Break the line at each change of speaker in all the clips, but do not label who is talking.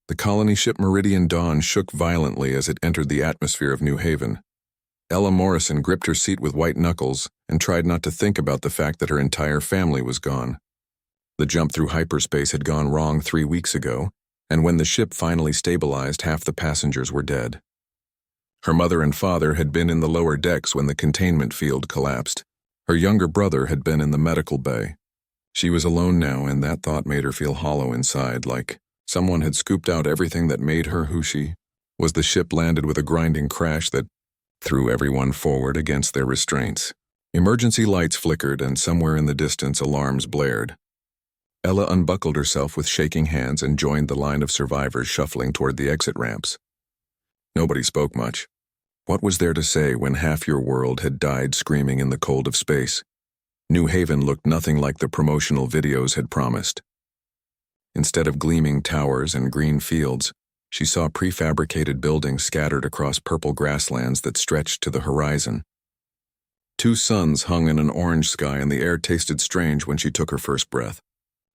The colony ship Meridian Dawn shook violently as it entered the atmosphere of New Haven. Ella Morrison gripped her seat with white knuckles and tried not to think about the fact that her entire family was gone. The jump through hyperspace had gone wrong 3 weeks ago, and when the ship finally stabilized, half the passengers were dead. Her mother and father had been in the lower decks when the containment field collapsed. Her younger brother had been in the medical bay. She was alone now, and that thought made her feel hollow inside, like someone had scooped out everything that made her who she was. The ship landed with a grinding crash that threw everyone forward against their restraints. Emergency lights flickered, and somewhere in the distance alarms blared. Ella unbuckled herself with shaking hands and joined the line of survivors shuffling toward the exit ramps. Nobody spoke much. What was there to say when half your world had died screaming in the cold of space? New Haven looked nothing like the promotional videos had promised. Instead of gleaming towers and green fields, she saw prefabricated buildings scattered across purple grasslands that stretched to the horizon. 2 suns hung in an orange sky, and the air tasted strange when she took her first breath.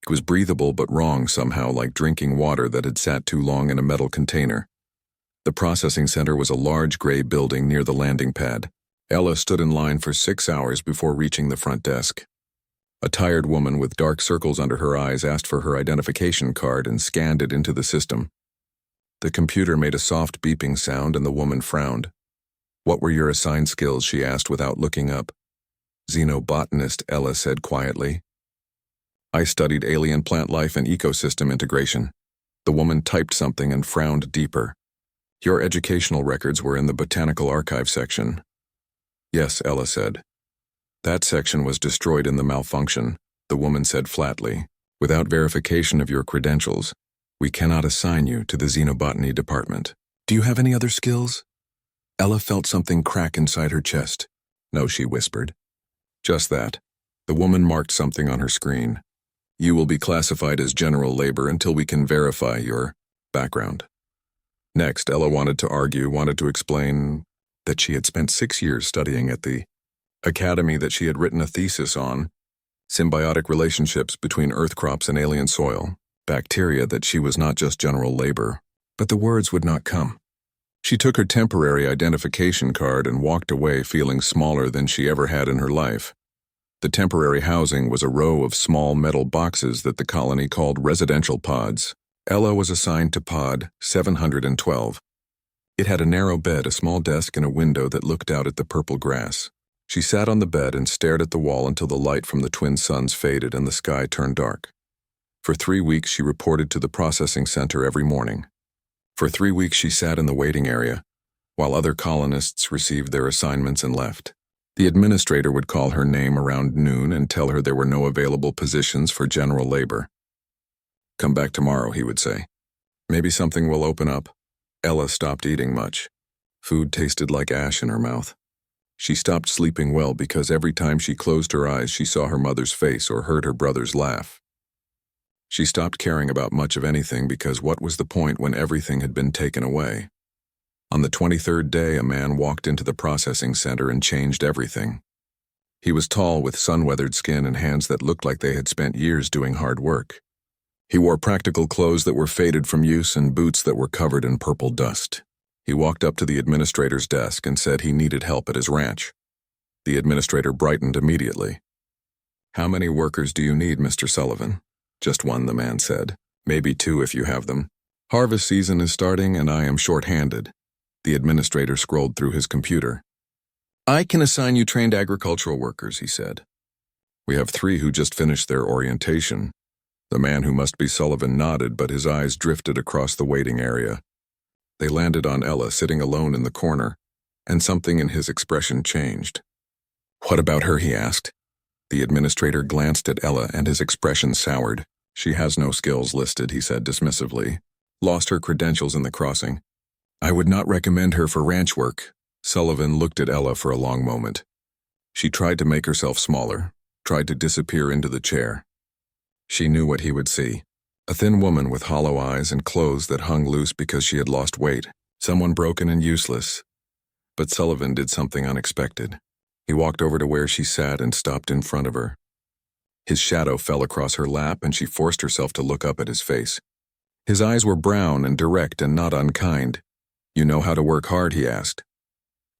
It was breathable but wrong somehow, like drinking water that had sat too long in a metal container. The processing center was a large gray building near the landing pad. Ella stood in line for 6 hours before reaching the front desk. A tired woman with dark circles under her eyes asked for her identification card and scanned it into the system. The computer made a soft beeping sound, and the woman frowned. "What were your assigned skills?" she asked without looking up. "Xenobotanist," Ella said quietly. "I studied alien plant life and ecosystem integration." The woman typed something and frowned deeper. "Your educational records were in the Botanical Archive section." "Yes," Ella said. "That section was destroyed in the malfunction," the woman said flatly. "Without verification of your credentials, we cannot assign you to the xenobotany department." "Do you have any other skills?" Ella felt something crack inside her chest. "No," she whispered. "Just that." The woman marked something on her screen. "You will be classified as general labor until we can verify your background." Next, Ella wanted to argue, wanted to explain that she had spent 6 years studying at the academy that she had written a thesis on, symbiotic relationships between earth crops and alien soil, bacteria, that she was not just general labor. But the words would not come. She took her temporary identification card and walked away feeling smaller than she ever had in her life. The temporary housing was a row of small metal boxes that the colony called residential pods. Ella was assigned to pod 712. It had a narrow bed, a small desk, and a window that looked out at the purple grass. She sat on the bed and stared at the wall until the light from the twin suns faded and the sky turned dark. For 3 weeks, she reported to the processing center every morning. For 3 weeks, she sat in the waiting area, while other colonists received their assignments and left. The administrator would call her name around noon and tell her there were no available positions for general labor. "Come back tomorrow," he would say. "Maybe something will open up." Ella stopped eating much. Food tasted like ash in her mouth. She stopped sleeping well because every time she closed her eyes, she saw her mother's face or heard her brother's laugh. She stopped caring about much of anything because what was the point when everything had been taken away? On the 23rd day, a man walked into the processing center and changed everything. He was tall, with sun-weathered skin and hands that looked like they had spent years doing hard work. He wore practical clothes that were faded from use and boots that were covered in purple dust. He walked up to the administrator's desk and said he needed help at his ranch. The administrator brightened immediately. "How many workers do you need, Mr. Sullivan?" "Just one," the man said. "Maybe 2 if you have them. Harvest season is starting and I am short-handed." The administrator scrolled through his computer. "I can assign you trained agricultural workers," he said. "We have 3 who just finished their orientation." The man who must be Sullivan nodded, but his eyes drifted across the waiting area. They landed on Ella sitting alone in the corner, and something in his expression changed. "What about her?" he asked. The administrator glanced at Ella and his expression soured. "She has no skills listed," he said dismissively. "Lost her credentials in the crossing. I would not recommend her for ranch work." Sullivan looked at Ella for a long moment. She tried to make herself smaller, tried to disappear into the chair. She knew what he would see. A thin woman with hollow eyes and clothes that hung loose because she had lost weight. Someone broken and useless. But Sullivan did something unexpected. He walked over to where she sat and stopped in front of her. His shadow fell across her lap and she forced herself to look up at his face. His eyes were brown and direct and not unkind. "You know how to work hard?" he asked.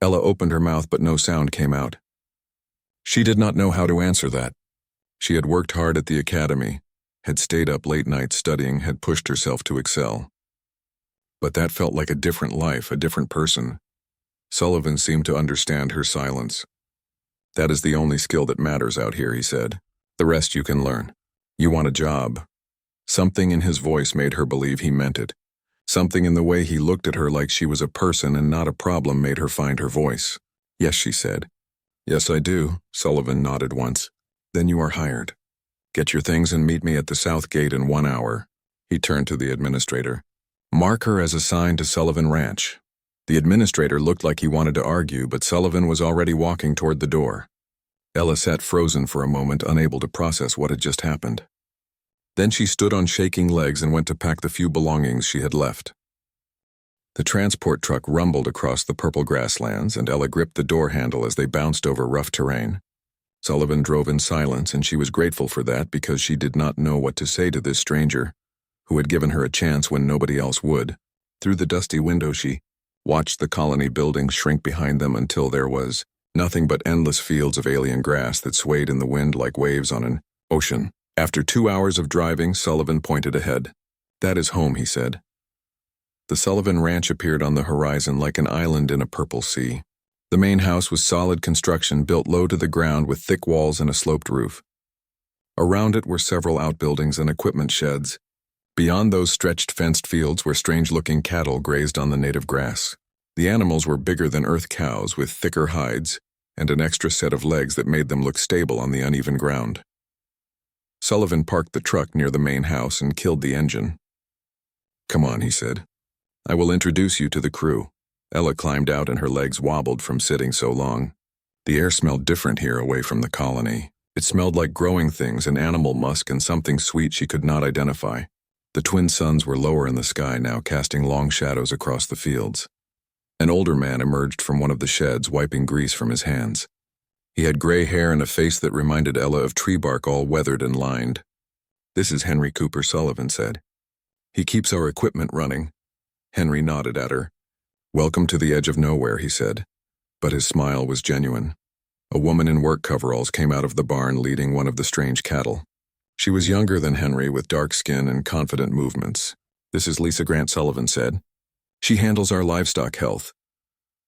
Ella opened her mouth but no sound came out. She did not know how to answer that. She had worked hard at the academy, had stayed up late nights studying, had pushed herself to excel. But that felt like a different life, a different person. Sullivan seemed to understand her silence. "That is the only skill that matters out here," he said. "The rest you can learn. You want a job." Something in his voice made her believe he meant it. Something in the way he looked at her like she was a person and not a problem made her find her voice. "Yes," she said. "Yes, I do," Sullivan nodded once. "Then you are hired. Get your things and meet me at the south gate in 1 hour." He turned to the administrator. "Mark her as assigned to Sullivan Ranch." The administrator looked like he wanted to argue, but Sullivan was already walking toward the door. Ella sat frozen for a moment, unable to process what had just happened. Then she stood on shaking legs and went to pack the few belongings she had left. The transport truck rumbled across the purple grasslands, and Ella gripped the door handle as they bounced over rough terrain. Sullivan drove in silence, and she was grateful for that because she did not know what to say to this stranger, who had given her a chance when nobody else would. Through the dusty window she watched the colony buildings shrink behind them until there was nothing but endless fields of alien grass that swayed in the wind like waves on an ocean. After 2 hours of driving, Sullivan pointed ahead. "That is home," he said. The Sullivan Ranch appeared on the horizon like an island in a purple sea. The main house was solid construction built low to the ground with thick walls and a sloped roof. Around it were several outbuildings and equipment sheds. Beyond those stretched fenced fields where strange-looking cattle grazed on the native grass. The animals were bigger than earth cows with thicker hides and an extra set of legs that made them look stable on the uneven ground. Sullivan parked the truck near the main house and killed the engine. "Come on," he said. "I will introduce you to the crew." Ella climbed out and her legs wobbled from sitting so long. The air smelled different here away from the colony. It smelled like growing things and animal musk and something sweet she could not identify. The twin suns were lower in the sky now, casting long shadows across the fields. An older man emerged from one of the sheds, wiping grease from his hands. He had gray hair and a face that reminded Ella of tree bark all weathered and lined. "This is Henry Cooper," Sullivan said. "He keeps our equipment running." Henry nodded at her. "Welcome to the edge of nowhere," he said. But his smile was genuine. A woman in work coveralls came out of the barn leading one of the strange cattle. She was younger than Henry, with dark skin and confident movements. "This is Lisa Grant," Sullivan said. "She handles our livestock health."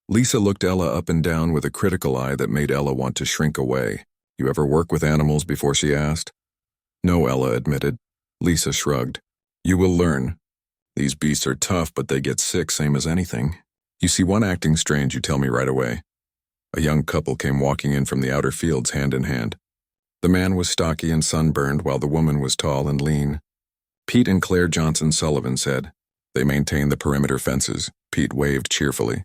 Lisa looked Ella up and down with a critical eye that made Ella want to shrink away. "You ever work with animals before?" she asked. "No," Ella admitted. Lisa shrugged. "You will learn. These beasts are tough, but they get sick same as anything. You see one acting strange, you tell me right away." A young couple came walking in from the outer fields hand in hand. The man was stocky and sunburned while the woman was tall and lean. "Pete and Claire Johnson," Sullivan said. "They maintain the perimeter fences." Pete waved cheerfully.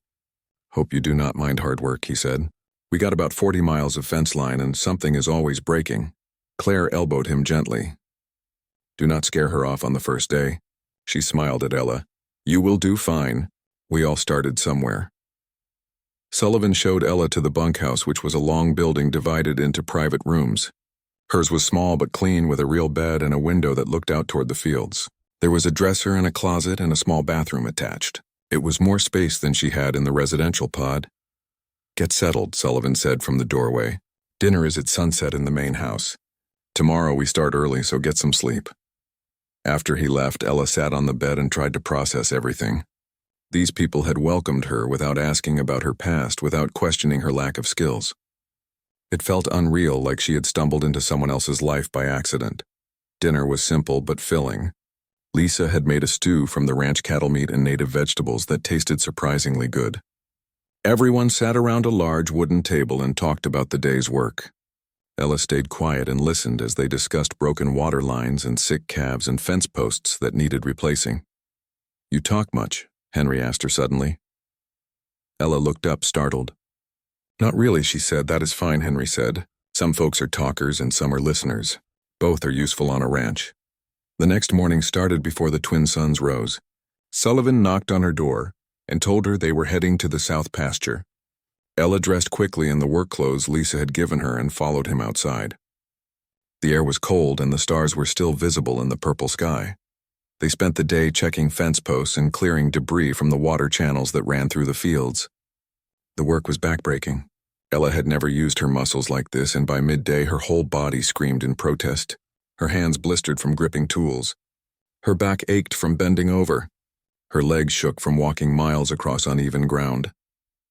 "Hope you do not mind hard work," he said. "We got about 40 miles of fence line and something is always breaking." Claire elbowed him gently. "Do not scare her off on the first day." She smiled at Ella. "You will do fine. We all started somewhere." Sullivan showed Ella to the bunkhouse, which was a long building divided into private rooms. Hers was small but clean, with a real bed and a window that looked out toward the fields. There was a dresser and a closet and a small bathroom attached. It was more space than she had in the residential pod. "Get settled," Sullivan said from the doorway. "Dinner is at sunset in the main house. Tomorrow we start early, so get some sleep." After he left, Ella sat on the bed and tried to process everything. These people had welcomed her without asking about her past, without questioning her lack of skills. It felt unreal, like she had stumbled into someone else's life by accident. Dinner was simple but filling. Lisa had made a stew from the ranch cattle meat and native vegetables that tasted surprisingly good. Everyone sat around a large wooden table and talked about the day's work. Ella stayed quiet and listened as they discussed broken water lines and sick calves and fence posts that needed replacing. "You talk much?" Henry asked her suddenly. Ella looked up, startled. "Not really," she said. "That is fine," Henry said. "Some folks are talkers and some are listeners. Both are useful on a ranch." The next morning started before the twin suns rose. Sullivan knocked on her door and told her they were heading to the south pasture. Ella dressed quickly in the work clothes Lisa had given her and followed him outside. The air was cold and the stars were still visible in the purple sky. They spent the day checking fence posts and clearing debris from the water channels that ran through the fields. The work was backbreaking. Ella had never used her muscles like this, and by midday her whole body screamed in protest. Her hands blistered from gripping tools. Her back ached from bending over. Her legs shook from walking miles across uneven ground.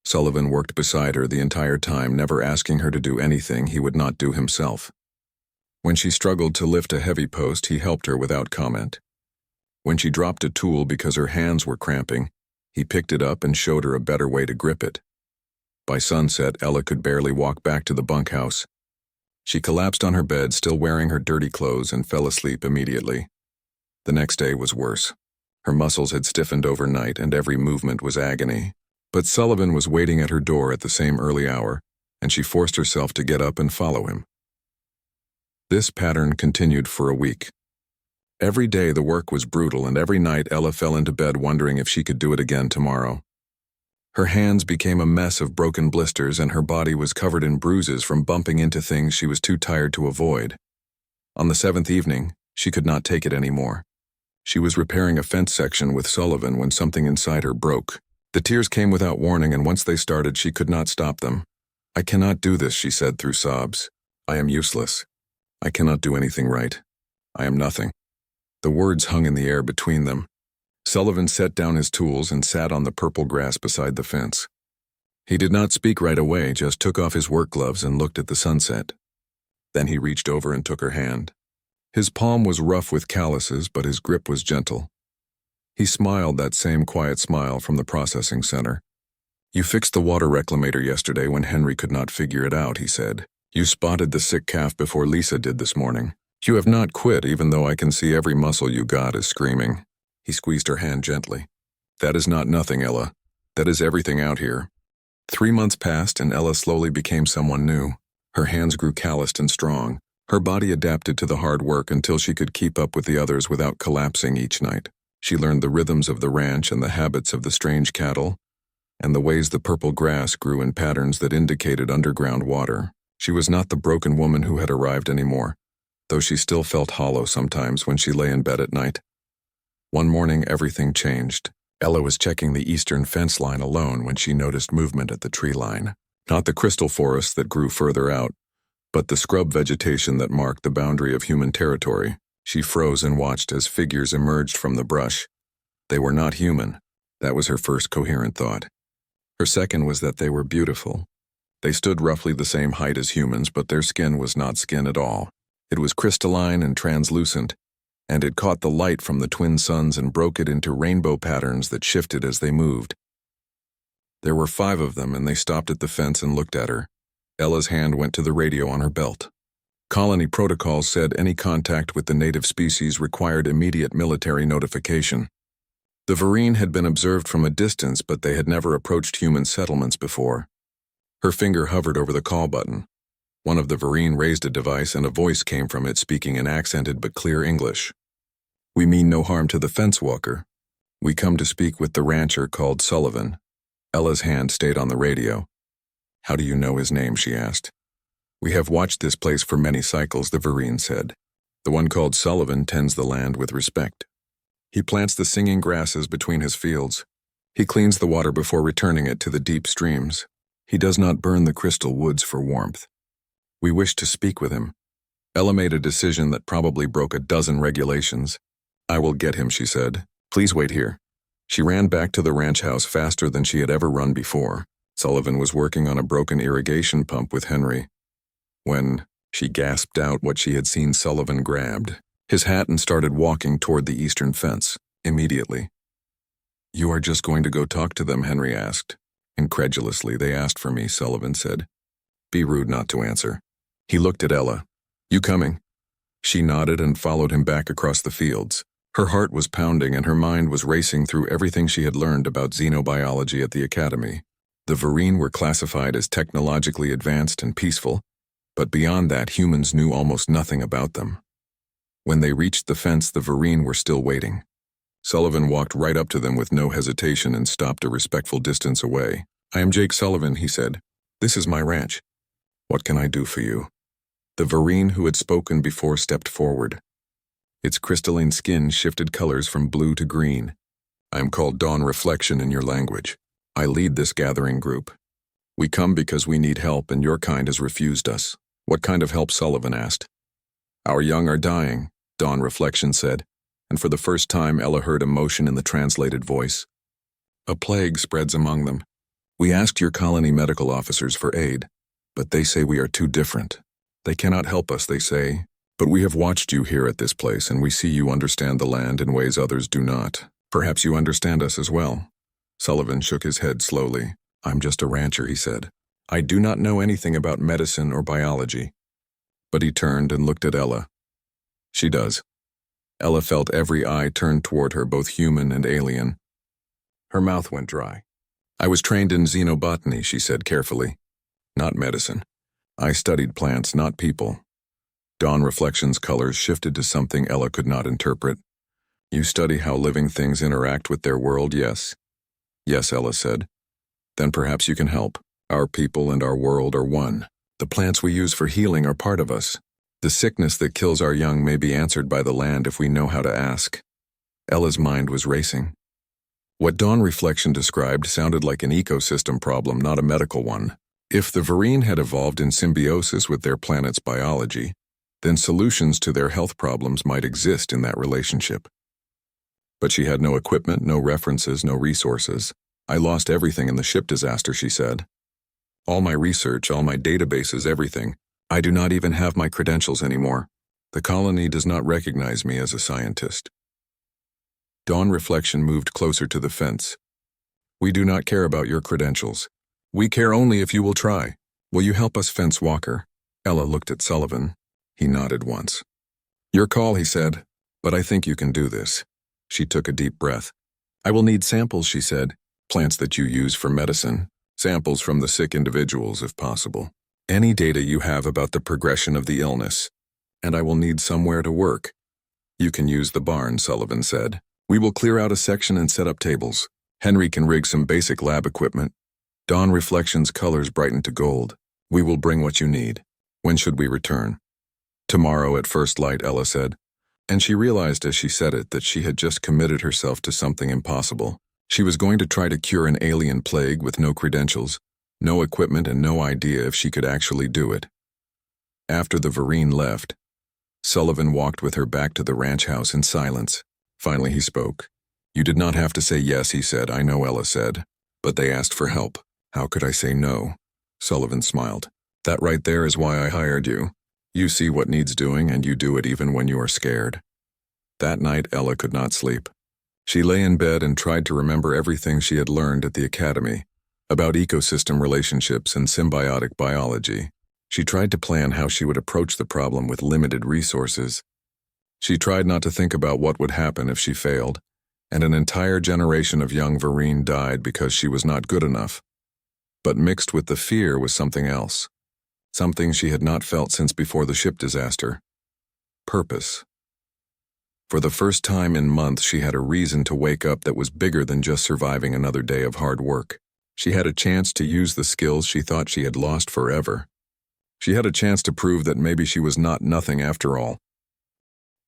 Sullivan worked beside her the entire time, never asking her to do anything he would not do himself. When she struggled to lift a heavy post, he helped her without comment. When she dropped a tool because her hands were cramping, he picked it up and showed her a better way to grip it. By sunset, Ella could barely walk back to the bunkhouse. She collapsed on her bed, still wearing her dirty clothes, and fell asleep immediately. The next day was worse. Her muscles had stiffened overnight, and every movement was agony. But Sullivan was waiting at her door at the same early hour, and she forced herself to get up and follow him. This pattern continued for a week. Every day the work was brutal, and every night Ella fell into bed wondering if she could do it again tomorrow. Her hands became a mess of broken blisters, and her body was covered in bruises from bumping into things she was too tired to avoid. On the 7th evening, she could not take it anymore. She was repairing a fence section with Sullivan when something inside her broke. The tears came without warning, and once they started, she could not stop them. "I cannot do this," she said through sobs. "I am useless. I cannot do anything right. I am nothing." The words hung in the air between them. Sullivan set down his tools and sat on the purple grass beside the fence. He did not speak right away, just took off his work gloves and looked at the sunset. Then he reached over and took her hand. His palm was rough with calluses, but his grip was gentle. He smiled, that same quiet smile from the processing center. "You fixed the water reclamator yesterday when Henry could not figure it out," he said. "You spotted the sick calf before Lisa did this morning. You have not quit, even though I can see every muscle you got is screaming." He squeezed her hand gently. "That is not nothing, Ella. That is everything out here." 3 months passed, and Ella slowly became someone new. Her hands grew calloused and strong. Her body adapted to the hard work until she could keep up with the others without collapsing each night. She learned the rhythms of the ranch and the habits of the strange cattle, and the ways the purple grass grew in patterns that indicated underground water. She was not the broken woman who had arrived anymore, though she still felt hollow sometimes when she lay in bed at night. One morning, everything changed. Ella was checking the eastern fence line alone when she noticed movement at the tree line. Not the crystal forest that grew further out, but the scrub vegetation that marked the boundary of human territory. She froze and watched as figures emerged from the brush. They were not human. That was her first coherent thought. Her second was that they were beautiful. They stood roughly the same height as humans, but their skin was not skin at all. It was crystalline and translucent, and it caught the light from the twin suns and broke it into rainbow patterns that shifted as they moved. There were 5 of them, and they stopped at the fence and looked at her. Ella's hand went to the radio on her belt. Colony protocol said any contact with the native species required immediate military notification. The Vereen had been observed from a distance, but they had never approached human settlements before. Her finger hovered over the call button. One of the Vereen raised a device, and a voice came from it speaking in accented but clear English. "We mean no harm to the fence walker. We come to speak with the rancher called Sullivan." Ella's hand stayed on the radio. "How do you know his name?" she asked. "We have watched this place for many cycles," the Vereen said. "The one called Sullivan tends the land with respect. He plants the singing grasses between his fields. He cleans the water before returning it to the deep streams. He does not burn the crystal woods for warmth. We wish to speak with him." Ella made a decision that probably broke a dozen regulations. "I will get him," she said. "Please wait here." She ran back to the ranch house faster than she had ever run before. Sullivan was working on a broken irrigation pump with Henry. When she gasped out what she had seen, Sullivan grabbed his hat and started walking toward the eastern fence, immediately. "You are just going to go talk to them?" Henry asked. Incredulously, "They asked for me," Sullivan said. "Be rude not to answer." He looked at Ella. "You coming?" She nodded and followed him back across the fields. Her heart was pounding and her mind was racing through everything she had learned about xenobiology at the academy. The Vereen were classified as technologically advanced and peaceful, but beyond that, humans knew almost nothing about them. When they reached the fence, the Vereen were still waiting. Sullivan walked right up to them with no hesitation and stopped a respectful distance away. "I am Jake Sullivan," he said. "This is my ranch. What can I do for you?" The Vereen who had spoken before stepped forward. Its crystalline skin shifted colors from blue to green. I am called Dawn Reflection in your language. I lead this gathering group. We come because we need help and your kind has refused us. What kind of help? Sullivan asked. Our young are dying, Dawn Reflection said, and for the first time Ella heard emotion in the translated voice. A plague spreads among them. We asked your colony medical officers for aid, but they say we are too different. They cannot help us, they say, but we have watched you here at this place and we see you understand the land in ways others do not. Perhaps you understand us as well. Sullivan shook his head slowly. I'm just a rancher, he said. I do not know anything about medicine or biology. But he turned and looked at Ella. She does. Ella felt every eye turned toward her, both human and alien. Her mouth went dry. I was trained in xenobotany, she said carefully. Not medicine. I studied plants, not people. Dawn Reflection's colors shifted to something Ella could not interpret. You study how living things interact with their world, yes? Yes, Ella said. Then perhaps you can help. Our people and our world are one. The plants we use for healing are part of us. The sickness that kills our young may be answered by the land if we know how to ask. Ella's mind was racing. What Dawn Reflection described sounded like an ecosystem problem, not a medical one. If the Vereen had evolved in symbiosis with their planet's biology, then solutions to their health problems might exist in that relationship. But she had no equipment, no references, no resources. I lost everything in the ship disaster, she said. All my research, all my databases, everything. I do not even have my credentials anymore. The colony does not recognize me as a scientist. Dawn Reflection moved closer to the fence. We do not care about your credentials. We care only if you will try. Will you help us fence Walker? Ella looked at Sullivan. He nodded once. Your call, he said, but I think you can do this. She took a deep breath. I will need samples, she said. Plants that you use for medicine. Samples from the sick individuals, if possible. Any data you have about the progression of the illness. And I will need somewhere to work. You can use the barn, Sullivan said. We will clear out a section and set up tables. Henry can rig some basic lab equipment. Dawn Reflection's colors brightened to gold. We will bring what you need. When should we return? Tomorrow at first light, Ella said. And she realized as she said it that she had just committed herself to something impossible. She was going to try to cure an alien plague with no credentials, no equipment, and no idea if she could actually do it. After the Vereen left, Sullivan walked with her back to the ranch house in silence. Finally he spoke. You did not have to say yes, he said. I know, Ella said. But they asked for help. How could I say no? Sullivan smiled. That right there is why I hired you. You see what needs doing and you do it even when you are scared. That night Ella could not sleep. She lay in bed and tried to remember everything she had learned at the academy about ecosystem relationships and symbiotic biology. She tried to plan how she would approach the problem with limited resources. She tried not to think about what would happen if she failed, and an entire generation of young Vereen died because she was not good enough. But mixed with the fear was something else, something she had not felt since before the ship disaster. Purpose. For the first time in months, she had a reason to wake up that was bigger than just surviving another day of hard work. She had a chance to use the skills she thought she had lost forever. She had a chance to prove that maybe she was not nothing after all.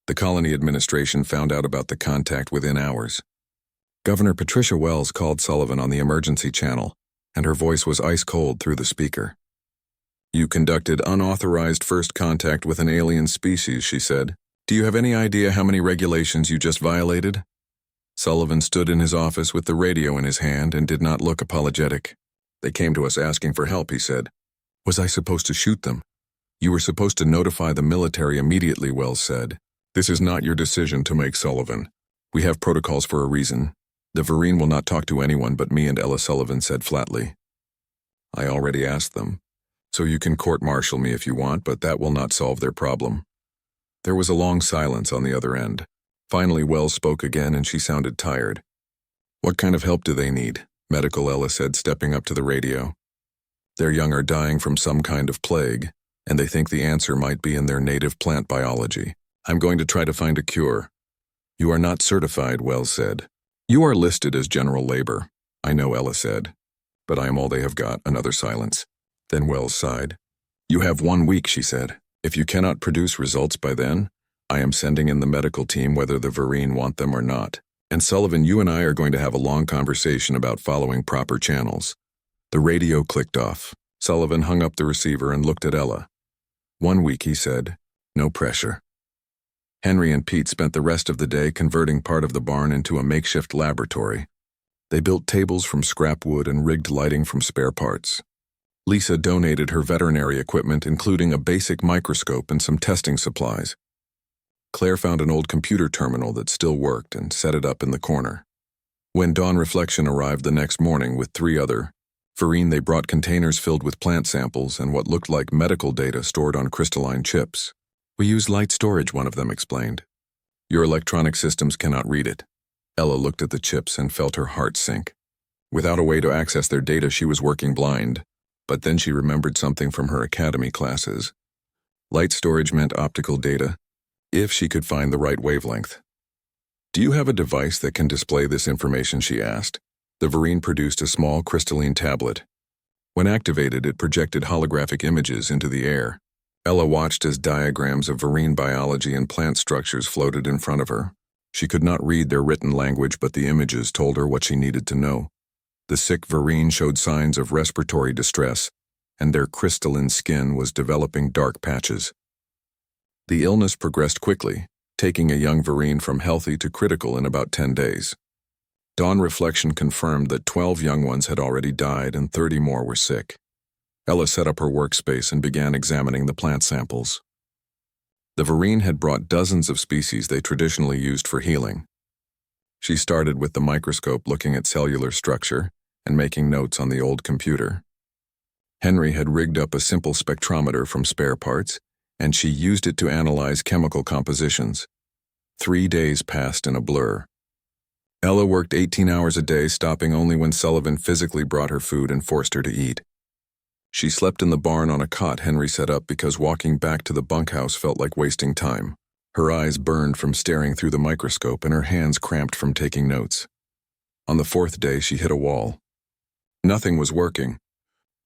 The colony administration found out about the contact within hours. Governor Patricia Wells called Sullivan on the emergency channel, and her voice was ice cold through the speaker. You conducted unauthorized first contact with an alien species, she said. Do you have any idea how many regulations you just violated? Sullivan stood in his office with the radio in his hand and did not look apologetic. They came to us asking for help, he said. Was I supposed to shoot them? You were supposed to notify the military immediately, Wells said. This is not your decision to make, Sullivan. We have protocols for a reason. The Vereen will not talk to anyone but me and Ella, Sullivan said flatly. I already asked them. So you can court-martial me if you want, but that will not solve their problem. There was a long silence on the other end. Finally, Wells spoke again and she sounded tired. What kind of help do they need? Medical, Ella said, stepping up to the radio. Their young are dying from some kind of plague, and they think the answer might be in their native plant biology. I'm going to try to find a cure. You are not certified, Wells said. You are listed as general labor. I know, Ella said. But I am all they have got. Another silence. Then Wells sighed. You have 1 week, she said. If you cannot produce results by then, I am sending in the medical team whether the Vereen want them or not. And Sullivan, you and I are going to have a long conversation about following proper channels. The radio clicked off. Sullivan hung up the receiver and looked at Ella. 1 week, he said. No pressure. Henry and Pete spent the rest of the day converting part of the barn into a makeshift laboratory. They built tables from scrap wood and rigged lighting from spare parts. Lisa donated her veterinary equipment, including a basic microscope and some testing supplies. Claire found an old computer terminal that still worked and set it up in the corner. When Dawn Reflection arrived the next morning with 3 other Vereen, they brought containers filled with plant samples and what looked like medical data stored on crystalline chips. We use light storage, one of them explained. Your electronic systems cannot read it. Ella looked at the chips and felt her heart sink. Without a way to access their data, she was working blind. But then she remembered something from her academy classes. Light storage meant optical data, if she could find the right wavelength. Do you have a device that can display this information, she asked. The Vereen produced a small crystalline tablet. When activated, it projected holographic images into the air. Ella watched as diagrams of Vereen biology and plant structures floated in front of her. She could not read their written language, but the images told her what she needed to know. The sick Vereen showed signs of respiratory distress, and their crystalline skin was developing dark patches. The illness progressed quickly, taking a young Vereen from healthy to critical in about 10 days. Dawn Reflection confirmed that 12 young ones had already died and 30 more were sick. Ella set up her workspace and began examining the plant samples. The Vereen had brought dozens of species they traditionally used for healing. She started with the microscope, looking at cellular structure and making notes on the old computer. Henry had rigged up a simple spectrometer from spare parts, and she used it to analyze chemical compositions. 3 days passed in a blur. Ella worked 18 hours a day, stopping only when Sullivan physically brought her food and forced her to eat. She slept in the barn on a cot Henry set up because walking back to the bunkhouse felt like wasting time. Her eyes burned from staring through the microscope and her hands cramped from taking notes. On the 4th day, she hit a wall. Nothing was working.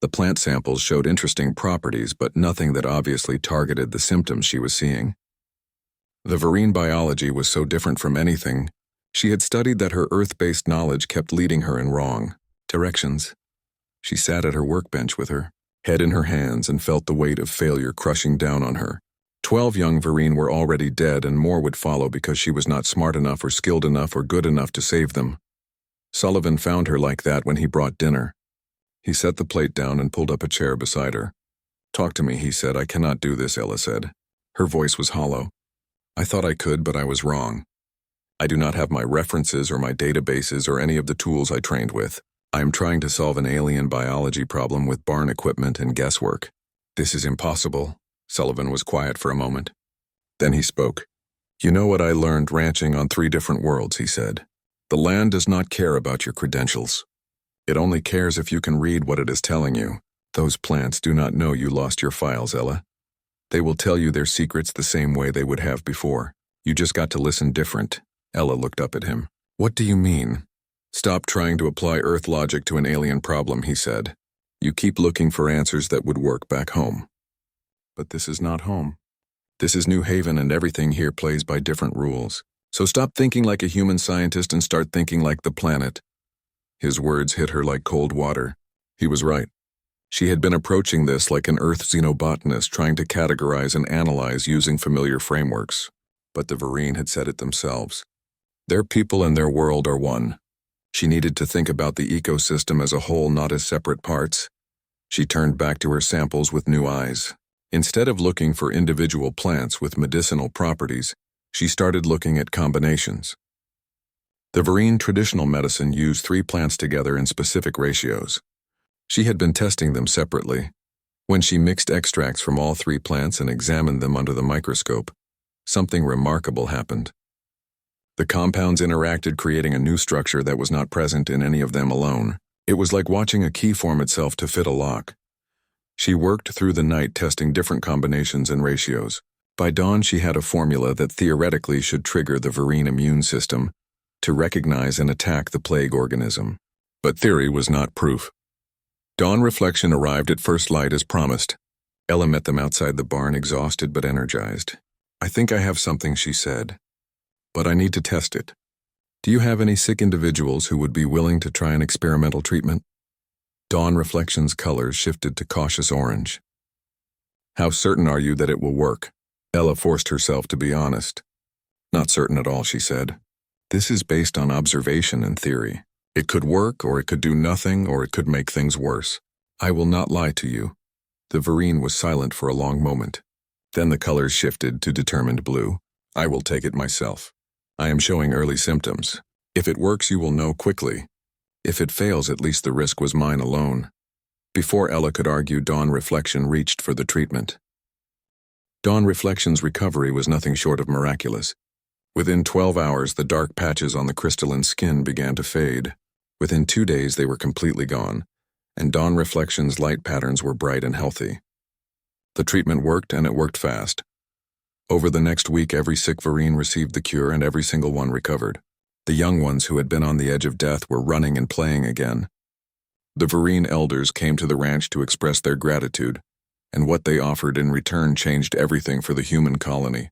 The plant samples showed interesting properties, but nothing that obviously targeted the symptoms she was seeing. The Vereen biology was so different from anything she had studied that her Earth-based knowledge kept leading her in wrong directions. She sat at her workbench with her head in her hands and felt the weight of failure crushing down on her. 12 young Vereen were already dead, and more would follow because she was not smart enough or skilled enough or good enough to save them. Sullivan found her like that when he brought dinner. He set the plate down and pulled up a chair beside her. Talk to me, he said. I cannot do this, Ella said. Her voice was hollow. I thought I could, but I was wrong. I do not have my references or my databases or any of the tools I trained with. I am trying to solve an alien biology problem with barn equipment and guesswork. This is impossible. Sullivan was quiet for a moment. Then he spoke. You know what I learned ranching on 3 different worlds, he said. The land does not care about your credentials. It only cares if you can read what it is telling you. Those plants do not know you lost your files, Ella. They will tell you their secrets the same way they would have before. You just got to listen different. Ella looked up at him. What do you mean? Stop trying to apply Earth logic to an alien problem, he said. You keep looking for answers that would work back home. But this is not home. This is New Haven, and everything here plays by different rules. So stop thinking like a human scientist and start thinking like the planet. His words hit her like cold water. He was right. She had been approaching this like an Earth xenobotanist trying to categorize and analyze using familiar frameworks. But the Vereen had said it themselves. Their people and their world are one. She needed to think about the ecosystem as a whole, not as separate parts. She turned back to her samples with new eyes. Instead of looking for individual plants with medicinal properties, she started looking at combinations. The Vereen traditional medicine used 3 plants together in specific ratios. She had been testing them separately. When she mixed extracts from all 3 plants and examined them under the microscope, something remarkable happened. The compounds interacted, creating a new structure that was not present in any of them alone. It was like watching a key form itself to fit a lock. She worked through the night testing different combinations and ratios. By dawn, she had a formula that theoretically should trigger the Vereen immune system to recognize and attack the plague organism. But theory was not proof. Dawn Reflection arrived at first light as promised. Ella met them outside the barn, exhausted but energized. I think I have something, she said, but I need to test it. Do you have any sick individuals who would be willing to try an experimental treatment? Dawn Reflection's colors shifted to cautious orange. How certain are you that it will work? Ella forced herself to be honest. Not certain at all, she said. This is based on observation and theory. It could work, or it could do nothing, or it could make things worse. I will not lie to you. The Vereen was silent for a long moment. Then the colors shifted to determined blue. I will take it myself. I am showing early symptoms. If it works, you will know quickly. If it fails, at least the risk was mine alone. Before Ella could argue, Dawn Reflection reached for the treatment. Dawn Reflection's recovery was nothing short of miraculous. Within 12 hours, the dark patches on the crystalline skin began to fade. Within 2 days, they were completely gone, and Dawn Reflection's light patterns were bright and healthy. The treatment worked, and it worked fast. Over the next week, every sick Vereen received the cure, and every single one recovered. The young ones who had been on the edge of death were running and playing again. The Vereen elders came to the ranch to express their gratitude, and what they offered in return changed everything for the human colony.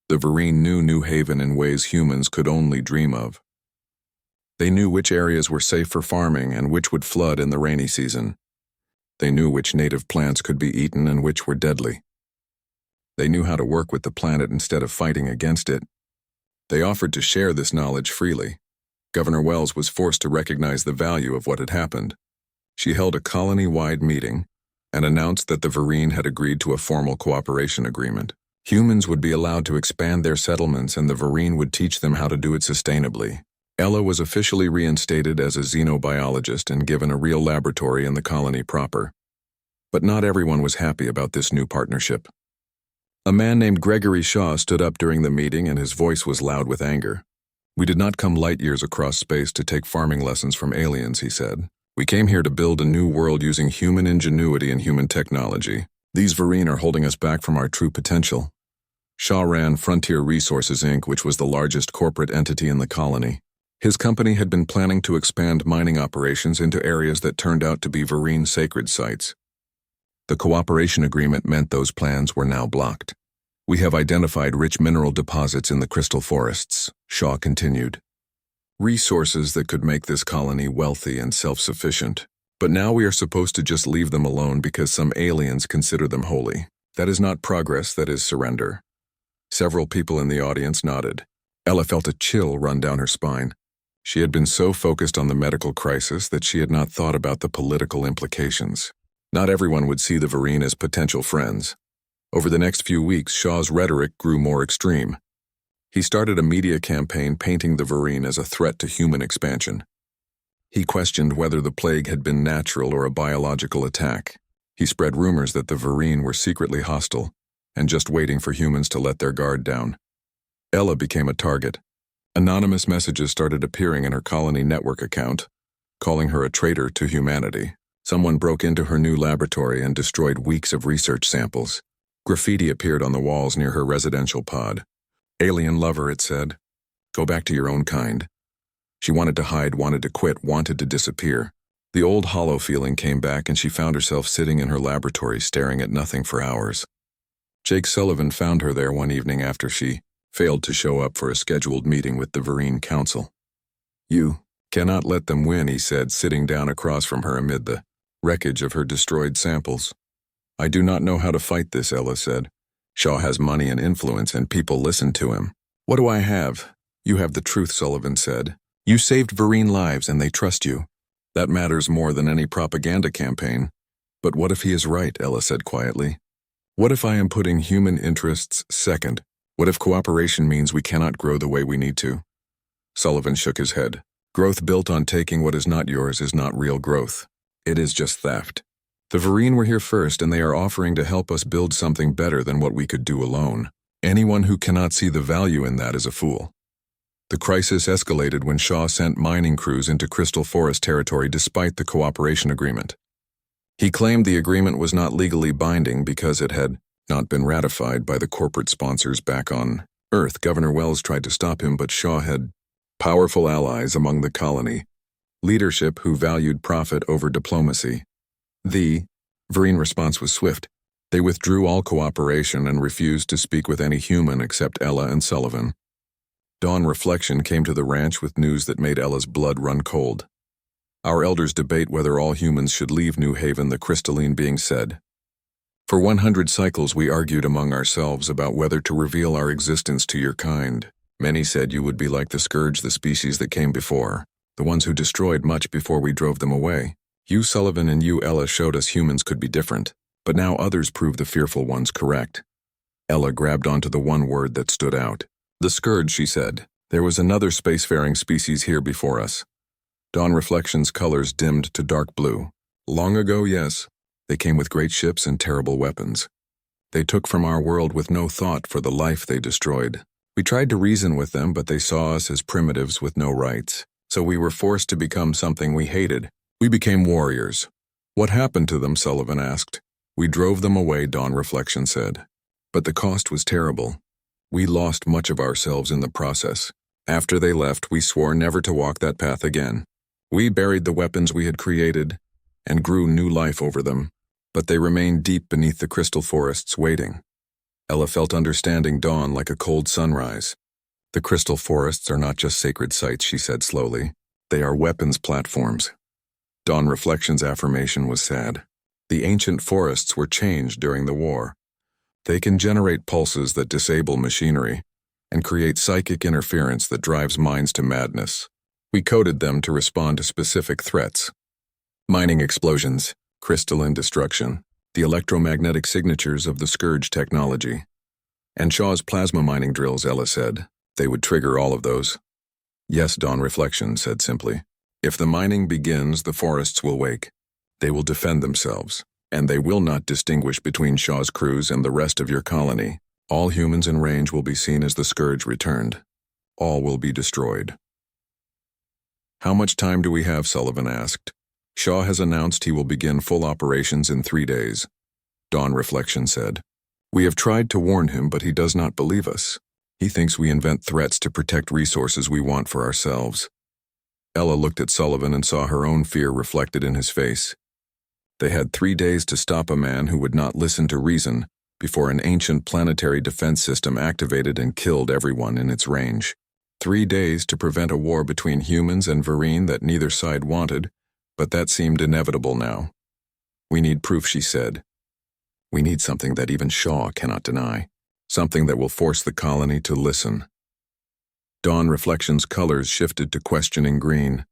The Vereen knew New Haven in ways humans could only dream of. They knew which areas were safe for farming and which would flood in the rainy season. They knew which native plants could be eaten and which were deadly. They knew how to work with the planet instead of fighting against it. They offered to share this knowledge freely. Governor Wells was forced to recognize the value of what had happened. She held a colony-wide meeting and announced that the Vereen had agreed to a formal cooperation agreement. Humans would be allowed to expand their settlements, and the Vereen would teach them how to do it sustainably. Ella was officially reinstated as a xenobiologist and given a real laboratory in the colony proper. But not everyone was happy about this new partnership. A man named Gregory Shaw stood up during the meeting, and his voice was loud with anger. We did not come light years across space to take farming lessons from aliens, he said. We came here to build a new world using human ingenuity and human technology. These Vereen are holding us back from our true potential. Shaw ran Frontier Resources, Inc., which was the largest corporate entity in the colony. His company had been planning to expand mining operations into areas that turned out to be Vereen sacred sites. The cooperation agreement meant those plans were now blocked. We have identified rich mineral deposits in the crystal forests, Shaw continued. Resources that could make this colony wealthy and self-sufficient. But now we are supposed to just leave them alone because some aliens consider them holy. That is not progress, that is surrender. Several people in the audience nodded. Ella felt a chill run down her spine. She had been so focused on the medical crisis that she had not thought about the political implications. Not everyone would see the Vereen as potential friends. Over the next few weeks, Shaw's rhetoric grew more extreme. He started a media campaign painting the Vereen as a threat to human expansion. He questioned whether the plague had been natural or a biological attack. He spread rumors that the Vereen were secretly hostile and just waiting for humans to let their guard down. Ella became a target. Anonymous messages started appearing in her colony network account, calling her a traitor to humanity. Someone broke into her new laboratory and destroyed weeks of research samples. Graffiti appeared on the walls near her residential pod. Alien lover, it said. Go back to your own kind. She wanted to hide, wanted to quit, wanted to disappear. The old hollow feeling came back, and she found herself sitting in her laboratory staring at nothing for hours. Jake Sullivan found her there one evening after she failed to show up for a scheduled meeting with the Vereen Council. You cannot let them win, he said, sitting down across from her amid the wreckage of her destroyed samples. I do not know how to fight this, Ella said. Shaw has money and influence, and people listen to him. What do I have? You have the truth, Sullivan said. You saved Vereen lives, and they trust you. That matters more than any propaganda campaign. But what if he is right, Ella said quietly. What if I am putting human interests second? What if cooperation means we cannot grow the way we need to? Sullivan shook his head. Growth built on taking what is not yours is not real growth. It is just theft. The Vereen were here first, and they are offering to help us build something better than what we could do alone. Anyone who cannot see the value in that is a fool. The crisis escalated when Shaw sent mining crews into Crystal Forest territory despite the cooperation agreement. He claimed the agreement was not legally binding because it had not been ratified by the corporate sponsors back on Earth. Governor Wells tried to stop him, but Shaw had powerful allies among the colony, leadership who valued profit over diplomacy. The Vereen response was swift. They withdrew all cooperation and refused to speak with any human except Ella and Sullivan. Dawn Reflection came to the ranch with news that made Ella's blood run cold. Our elders debate whether all humans should leave New Haven, the crystalline being said. For 100 cycles we argued among ourselves about whether to reveal our existence to your kind. Many said you would be like the Scourge, the species that came before, the ones who destroyed much before we drove them away. You, Sullivan, and you, Ella, showed us humans could be different, but now others prove the fearful ones correct. Ella grabbed onto the one word that stood out. The Scourge, she said. There was another spacefaring species here before us. Dawn Reflection's colors dimmed to dark blue. Long ago, yes. They came with great ships and terrible weapons. They took from our world with no thought for the life they destroyed. We tried to reason with them, but they saw us as primitives with no rights. So we were forced to become something we hated. We became warriors. What happened to them? Sullivan asked. We drove them away, Dawn Reflection said. But the cost was terrible. We lost much of ourselves in the process. After they left, we swore never to walk that path again. We buried the weapons we had created and grew new life over them, but they remained deep beneath the crystal forests waiting. Ella felt understanding dawn like a cold sunrise. The crystal forests are not just sacred sites, she said slowly. They are weapons platforms. Dawn Reflection's affirmation was sad. The ancient forests were changed during the war. They can generate pulses that disable machinery and create psychic interference that drives minds to madness. We coded them to respond to specific threats. Mining explosions, crystalline destruction, the electromagnetic signatures of the Scourge technology. And Shaw's plasma mining drills, Ella said. They would trigger all of those. Yes, Dawn Reflection said simply. If the mining begins, the forests will wake. They will defend themselves. And they will not distinguish between Shaw's crews and the rest of your colony. All humans in range will be seen as the Scourge returned. All will be destroyed. How much time do we have? Sullivan asked. Shaw has announced he will begin full operations in 3 days. Dawn Reflection said. We have tried to warn him, but he does not believe us. He thinks we invent threats to protect resources we want for ourselves. Ella looked at Sullivan and saw her own fear reflected in his face. They had 3 days to stop a man who would not listen to reason before an ancient planetary defense system activated and killed everyone in its range. 3 days to prevent a war between humans and Vereen that neither side wanted, but that seemed inevitable now. We need proof, she said. We need something that even Shaw cannot deny, something that will force the colony to listen. Dawn Reflection's colors shifted to questioning green.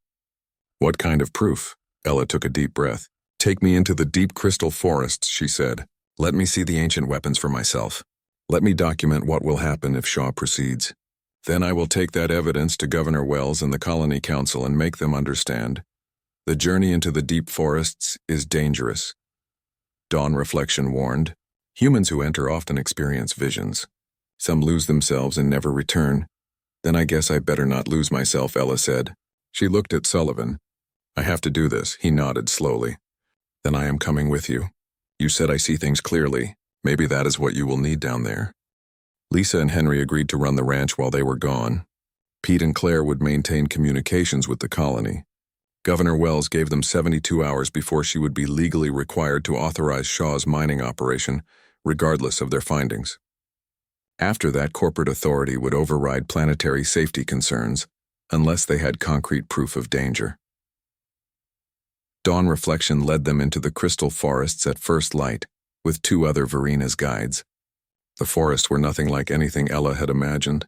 What kind of proof? Ella took a deep breath. Take me into the deep crystal forests, she said. Let me see the ancient weapons for myself. Let me document what will happen if Shaw proceeds. Then I will take that evidence to Governor Wells and the Colony Council and make them understand. The journey into the deep forests is dangerous. Dawn Reflection warned. Humans who enter often experience visions. Some lose themselves and never return. Then I guess I better not lose myself, Ella said. She looked at Sullivan. I have to do this, he nodded slowly. Then I am coming with you. You said I see things clearly. Maybe that is what you will need down there. Lisa and Henry agreed to run the ranch while they were gone. Pete and Claire would maintain communications with the colony. Governor Wells gave them 72 hours before she would be legally required to authorize Shaw's mining operation, regardless of their findings. After that, corporate authority would override planetary safety concerns, unless they had concrete proof of danger. Dawn Reflection led them into the crystal forests at first light, with 2 other Vereen as guides. The forests were nothing like anything Ella had imagined.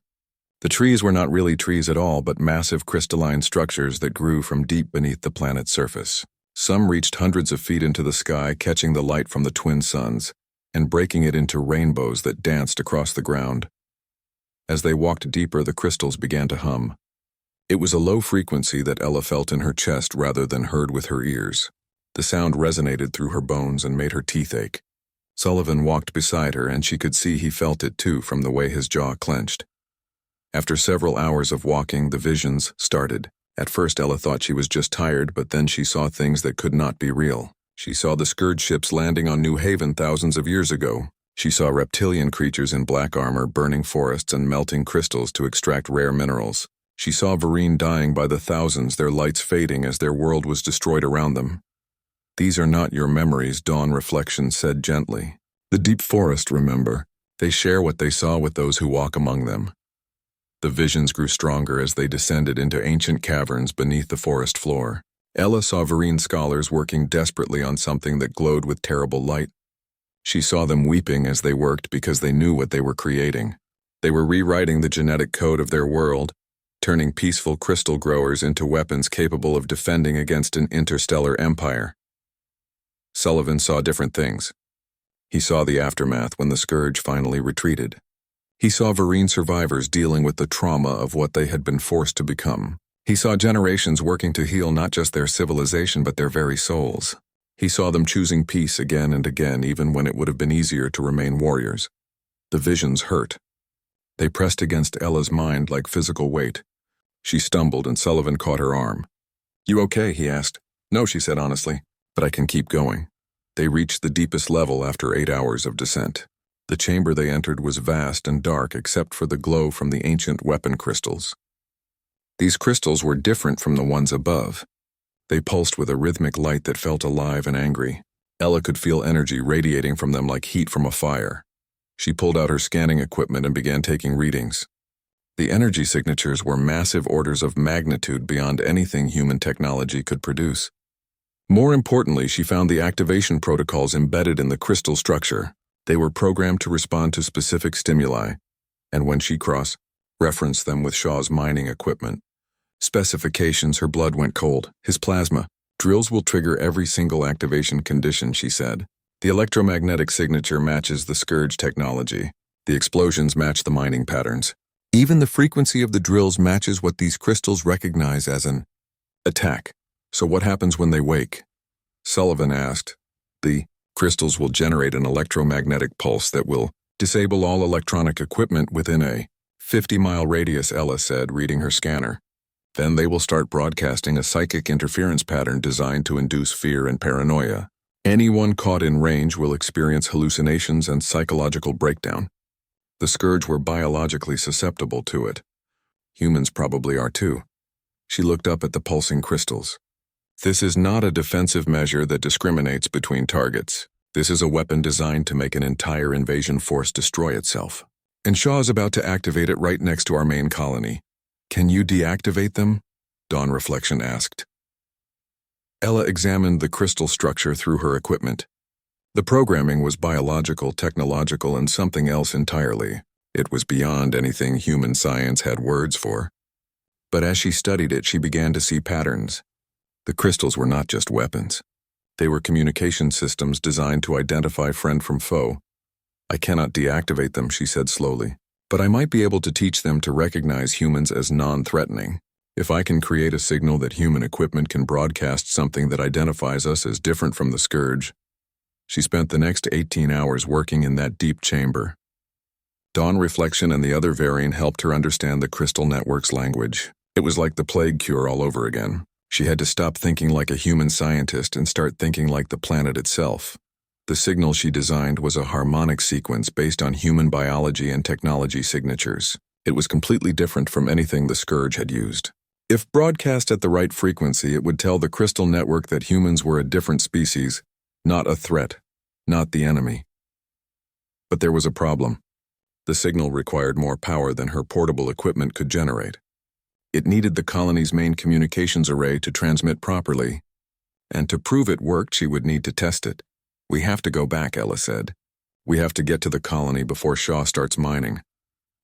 The trees were not really trees at all, but massive crystalline structures that grew from deep beneath the planet's surface. Some reached hundreds of feet into the sky, catching the light from the twin suns, and breaking it into rainbows that danced across the ground. As they walked deeper, the crystals began to hum. It was a low frequency that Ella felt in her chest rather than heard with her ears. The sound resonated through her bones and made her teeth ache. Sullivan walked beside her, and she could see he felt it too from the way his jaw clenched. After several hours of walking, the visions started. At first Ella thought she was just tired, but then she saw things that could not be real. She saw the Scourge ships landing on New Haven thousands of years ago. She saw reptilian creatures in black armor burning forests and melting crystals to extract rare minerals. She saw Vereen dying by the thousands, their lights fading as their world was destroyed around them. These are not your memories, Dawn Reflection said gently. The deep forest, remember, they share what they saw with those who walk among them. The visions grew stronger as they descended into ancient caverns beneath the forest floor. Ella saw Vereen scholars working desperately on something that glowed with terrible light. She saw them weeping as they worked because they knew what they were creating. They were rewriting the genetic code of their world, turning peaceful crystal growers into weapons capable of defending against an interstellar empire. Sullivan saw different things. He saw the aftermath when the Scourge finally retreated. He saw Vereen survivors dealing with the trauma of what they had been forced to become. He saw generations working to heal not just their civilization but their very souls. He saw them choosing peace again and again even when it would have been easier to remain warriors. The visions hurt. They pressed against Ella's mind like physical weight. She stumbled and Sullivan caught her arm. "You okay?" he asked. "No," she said honestly, "but I can keep going." They reached the deepest level after 8 hours of descent. The chamber they entered was vast and dark except for the glow from the ancient weapon crystals. These crystals were different from the ones above. They pulsed with a rhythmic light that felt alive and angry. Ella could feel energy radiating from them like heat from a fire. She pulled out her scanning equipment and began taking readings. The energy signatures were massive orders of magnitude beyond anything human technology could produce. More importantly, she found the activation protocols embedded in the crystal structure. They were programmed to respond to specific stimuli, and when she cross-referenced them with Shaw's mining equipment specifications, her blood went cold. His plasma drills will trigger every single activation condition, she said. The electromagnetic signature matches the Scourge technology. The explosions match the mining patterns. Even the frequency of the drills matches what these crystals recognize as an attack. So what happens when they wake? Sullivan asked. The crystals will generate an electromagnetic pulse that will disable all electronic equipment within a 50-mile radius, Ella said, reading her scanner. Then they will start broadcasting a psychic interference pattern designed to induce fear and paranoia. Anyone caught in range will experience hallucinations and psychological breakdown. The Scourge were biologically susceptible to it. Humans probably are too. She looked up at the pulsing crystals. This is not a defensive measure that discriminates between targets. This is a weapon designed to make an entire invasion force destroy itself. And Shaw is about to activate it right next to our main colony. Can you deactivate them? Dawn Reflection asked. Ella examined the crystal structure through her equipment. The programming was biological, technological, and something else entirely. It was beyond anything human science had words for. But as she studied it, she began to see patterns. The crystals were not just weapons. They were communication systems designed to identify friend from foe. "I cannot deactivate them," she said slowly, "but I might be able to teach them to recognize humans as non-threatening. If I can create a signal that human equipment can broadcast something that identifies us as different from the Scourge." She spent the next 18 hours working in that deep chamber. Dawn Reflection and the other variant helped her understand the crystal network's language. It was like the plague cure all over again. She had to stop thinking like a human scientist and start thinking like the planet itself. The signal she designed was a harmonic sequence based on human biology and technology signatures. It was completely different from anything the Scourge had used. If broadcast at the right frequency, it would tell the crystal network that humans were a different species, not a threat, not the enemy. But there was a problem. The signal required more power than her portable equipment could generate. It needed the colony's main communications array to transmit properly. And to prove it worked, she would need to test it. "We have to go back," Ella said. "We have to get to the colony before Shaw starts mining."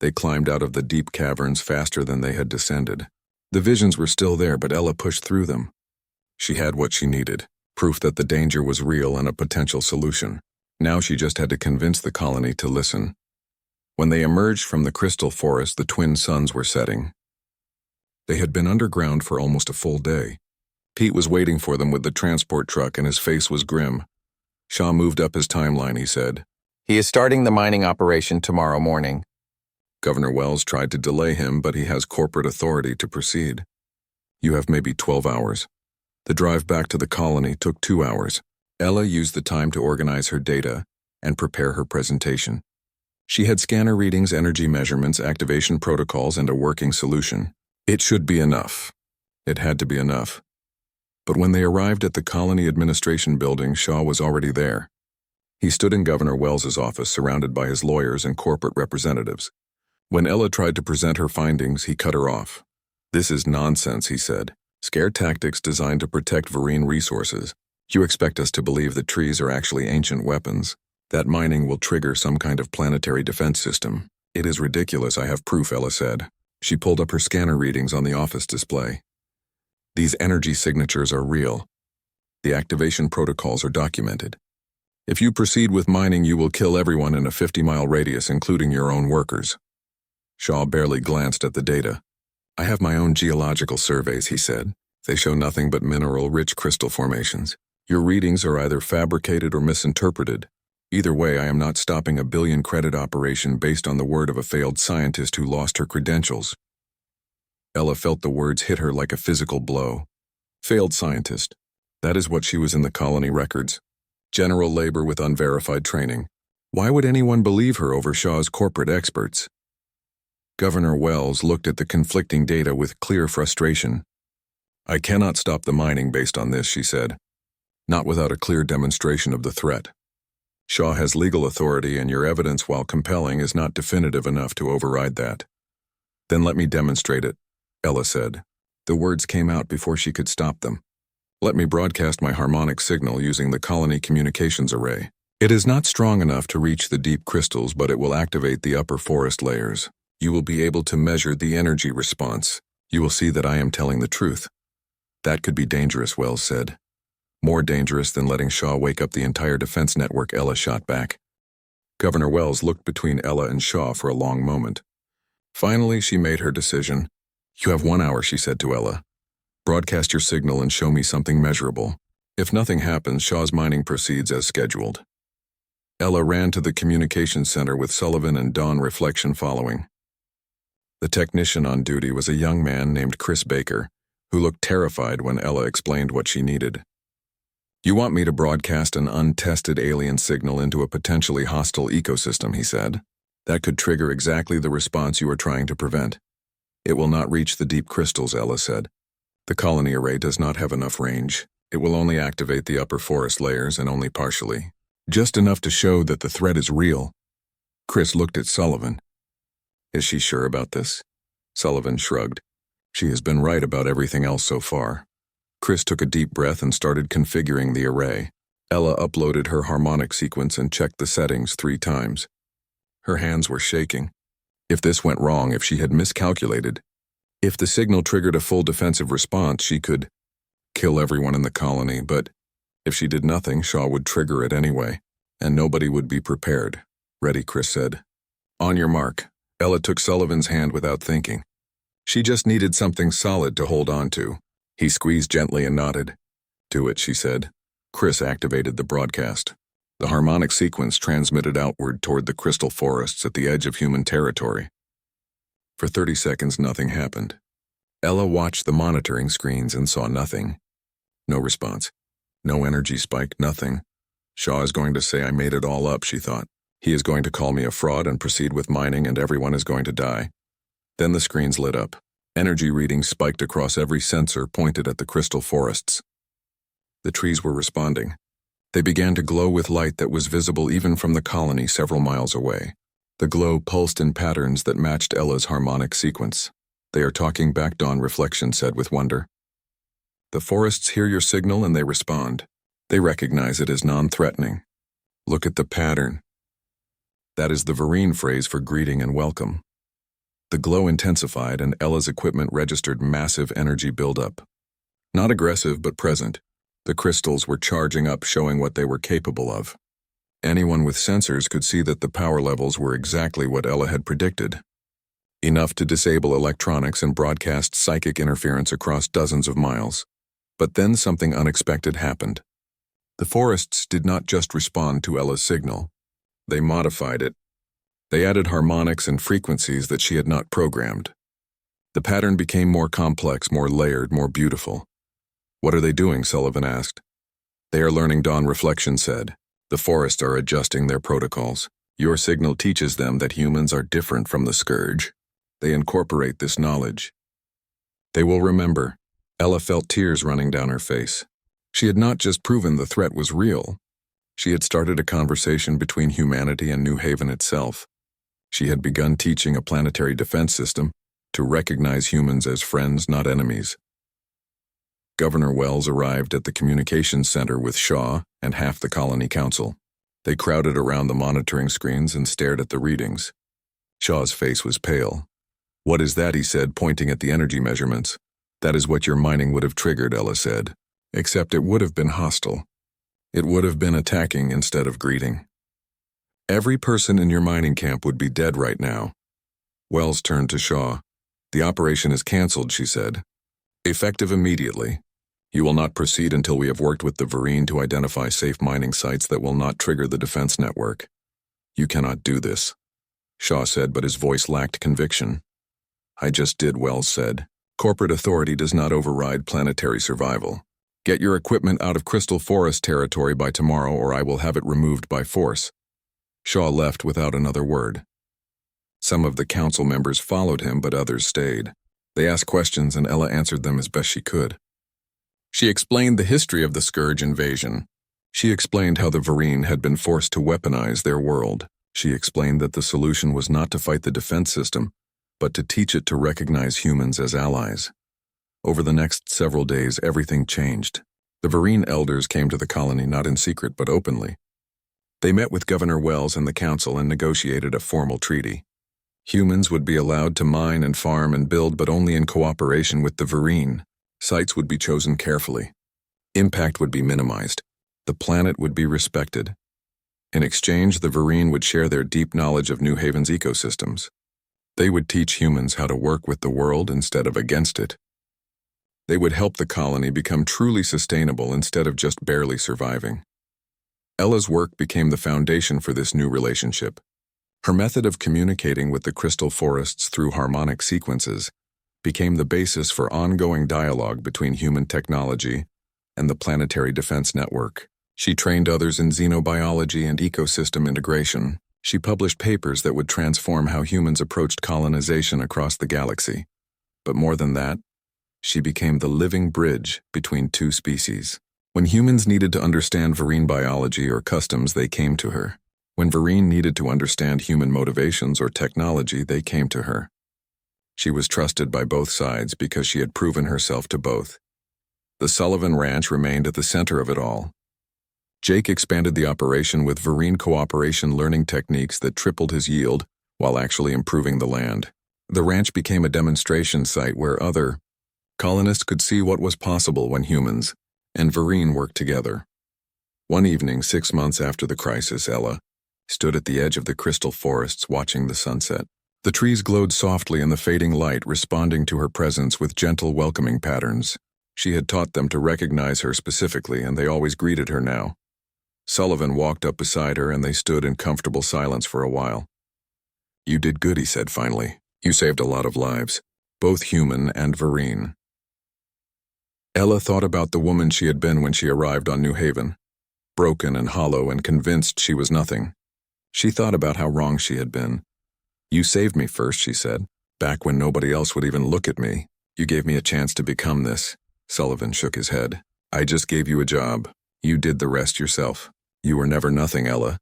They climbed out of the deep caverns faster than they had descended. The visions were still there, but Ella pushed through them. She had what she needed, proof that the danger was real and a potential solution. Now she just had to convince the colony to listen. When they emerged from the crystal forest, the twin suns were setting. They had been underground for almost a full day. Pete was waiting for them with the transport truck and his face was grim. Shaw moved up his timeline, he said.
"He is starting the mining operation tomorrow morning."
Governor Wells tried to delay him, but he has corporate authority to proceed. "You have maybe 12 hours. The drive back to the colony took 2 hours. Ella used the time to organize her data and prepare her presentation. She had scanner readings, energy measurements, activation protocols, and a working solution. It should be enough. It had to be enough. But when they arrived at the colony administration building, Shaw was already there. He stood in Governor Wells's office surrounded by his lawyers and corporate representatives. When Ella tried to present her findings, he cut her off. "This is nonsense," he said. "Scare tactics designed to protect Vereen resources. You expect us to believe that trees are actually ancient weapons, that mining will trigger some kind of planetary defense system. It is ridiculous, I have proof," Ella said. She pulled up her scanner readings on the office display. "These energy signatures are real. The activation protocols are documented. If you proceed with mining, you will kill everyone in a 50-mile radius, including your own workers." Shaw barely glanced at the data. "I have my own geological surveys," he said. "They show nothing but mineral-rich crystal formations. Your readings are either fabricated or misinterpreted. Either way, I am not stopping a billion-credit operation based on the word of a failed scientist who lost her credentials." Ella felt the words hit her like a physical blow. Failed scientist. That is what she was in the colony records. General labor with unverified training. Why would anyone believe her over Shaw's corporate experts? Governor Wells looked at the conflicting data with clear frustration. "I cannot stop the mining based on this," she said. "Not without a clear demonstration of the threat. Shaw has legal authority, and your evidence, while compelling, is not definitive enough to override that." "Then let me demonstrate it," Ella said. The words came out before she could stop them. "Let me broadcast my harmonic signal using the colony communications array. It is not strong enough to reach the deep crystals, but it will activate the upper forest layers. You will be able to measure the energy response. You will see that I am telling the truth." "That could be dangerous," Wells said. "More dangerous than letting Shaw wake up the entire defense network," Ella shot back. Governor Wells looked between Ella and Shaw for a long moment. Finally, she made her decision. "You have 1 hour," she said to Ella. "Broadcast your signal and show me something measurable. If nothing happens, Shaw's mining proceeds as scheduled." Ella ran to the communications center with Sullivan and Dawn Reflection following. The technician on duty was a young man named Chris Baker, who looked terrified when Ella explained what she needed. "You want me to broadcast an untested alien signal into a potentially hostile ecosystem," he said. "That could trigger exactly the response you are trying to prevent." "It will not reach the deep crystals," Ella said. "The colony array does not have enough range. It will only activate the upper forest layers, and only partially. Just enough to show that the threat is real." Chris looked at Sullivan. "Is she sure about this?" Sullivan shrugged. "She has been right about everything else so far." Chris took a deep breath and started configuring the array. Ella uploaded her harmonic sequence and checked the settings 3 times. Her hands were shaking. If this went wrong, if she had miscalculated, if the signal triggered a full defensive response, she could kill everyone in the colony, but if she did nothing, Shaw would trigger it anyway, and nobody would be prepared. "Ready," Chris said. "On your mark." Ella took Sullivan's hand without thinking. She just needed something solid to hold on to. He squeezed gently and nodded. "Do it," she said. Chris activated the broadcast. The harmonic sequence transmitted outward toward the crystal forests at the edge of human territory. For 30 seconds, nothing happened. Ella watched the monitoring screens and saw nothing. No response. No energy spike, nothing. Shaw is going to say I made it all up, she thought. He is going to call me a fraud and proceed with mining, and everyone is going to die. Then the screens lit up. Energy readings spiked across every sensor pointed at the crystal forests. The trees were responding. They began to glow with light that was visible even from the colony several miles away. The glow pulsed in patterns that matched Ella's harmonic sequence. "They are talking back," Dawn Reflection said with wonder. "The forests hear your signal and they respond. They recognize it as non-threatening. Look at the pattern." That is the Vereen phrase for greeting and welcome. The glow intensified and Ella's equipment registered massive energy buildup. Not aggressive, but present. The crystals were charging up, showing what they were capable of. Anyone with sensors could see that the power levels were exactly what Ella had predicted. Enough to disable electronics and broadcast psychic interference across dozens of miles. But then something unexpected happened. The forests did not just respond to Ella's signal. They modified it. They added harmonics and frequencies that she had not programmed. The pattern became more complex, more layered, more beautiful. "What are they doing?" Sullivan asked. "They are learning," Dawn Reflection said. "The forests are adjusting their protocols. Your signal teaches them that humans are different from the Scourge. They incorporate this knowledge. They will remember." Ella felt tears running down her face. She had not just proven the threat was real. She had started a conversation between humanity and New Haven itself. She had begun teaching a planetary defense system to recognize humans as friends, not enemies. Governor Wells arrived at the communications center with Shaw and half the colony council. They crowded around the monitoring screens and stared at the readings. Shaw's face was pale. "What is that?" he said, pointing at the energy measurements. "That is what your mining would have triggered," Ella said. "Except it would have been hostile. It would have been attacking instead of greeting. Every person in your mining camp would be dead right now." Wells turned to Shaw. "The operation is canceled," she said. "Effective immediately. You will not proceed until we have worked with the Vereen to identify safe mining sites that will not trigger the defense network. You cannot do this," Shaw said, but his voice lacked conviction. "I just did," Wells said. "Corporate authority does not override planetary survival. Get your equipment out of Crystal Forest territory by tomorrow, or I will have it removed by force." Shaw left without another word. Some of the council members followed him, but others stayed. They asked questions, and Ella answered them as best she could. She explained the history of the Scourge invasion. She explained how the Vereen had been forced to weaponize their world. She explained that the solution was not to fight the defense system, but to teach it to recognize humans as allies. Over the next several days, everything changed. The Vereen elders came to the colony not in secret but openly. They met with Governor Wells and the council and negotiated a formal treaty. Humans would be allowed to mine and farm and build, but only in cooperation with the Vereen. Sites would be chosen carefully. Impact would be minimized. The planet would be respected. In exchange, the Vereen would share their deep knowledge of New Haven's ecosystems. They would teach humans how to work with the world instead of against it. They would help the colony become truly sustainable instead of just barely surviving. Ella's work became the foundation for this new relationship. Her method of communicating with the crystal forests through harmonic sequences became the basis for ongoing dialogue between human technology and the planetary defense network. She trained others in xenobiology and ecosystem integration. She published papers that would transform how humans approached colonization across the galaxy. But more than that, she became the living bridge between two species. When humans needed to understand Vereen biology or customs, they came to her. When Vereen needed to understand human motivations or technology, they came to her. She was trusted by both sides because she had proven herself to both. The Sullivan Ranch remained at the center of it all. Jake expanded the operation with Vereen cooperation learning techniques that tripled his yield while actually improving the land. The ranch became a demonstration site where other colonists could see what was possible when humans and Vereen worked together. One evening, 6 months after the crisis, Ella stood at the edge of the crystal forests watching the sunset. The trees glowed softly in the fading light, responding to her presence with gentle, welcoming patterns. She had taught them to recognize her specifically, and they always greeted her now. Sullivan walked up beside her, and they stood in comfortable silence for a while. "You did good," he said finally. "You saved a lot of lives, both human and Vereen." Ella thought about the woman she had been when she arrived on New Haven, broken and hollow and convinced she was nothing. She thought about how wrong she had been. "You saved me first," she said, "back when nobody else would even look at me. You gave me a chance to become this." Sullivan shook his head. "I just gave you a job. You did the rest yourself. You were never nothing, Ella.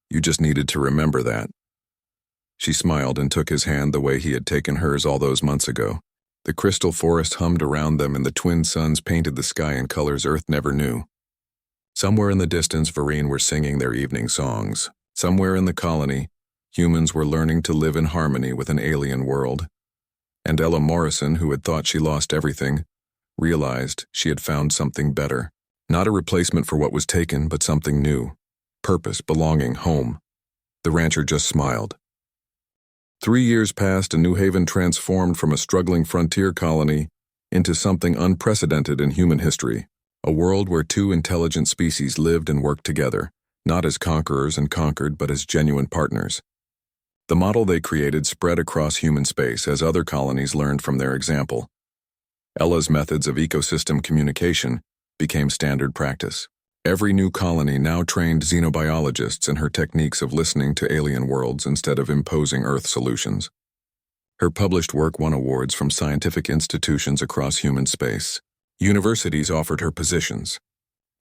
You just needed to remember that." She smiled and took his hand the way he had taken hers all those months ago. The crystal forest hummed around them, and the twin suns painted the sky in colors Earth never knew. Somewhere in the distance, Vereen were singing their evening songs. Somewhere in the colony, humans were learning to live in harmony with an alien world. And Ella Morrison, who had thought she lost everything, realized she had found something better. Not a replacement for what was taken, but something new. Purpose, belonging, home. The rancher just smiled. 3 years passed, and New Haven transformed from a struggling frontier colony into something unprecedented in human history. A world where two intelligent species lived and worked together, not as conquerors and conquered, but as genuine partners. The model they created spread across human space as other colonies learned from their example. Ella's methods of ecosystem communication became standard practice. Every new colony now trained xenobiologists in her techniques of listening to alien worlds instead of imposing Earth solutions. Her published work won awards from scientific institutions across human space. Universities offered her positions.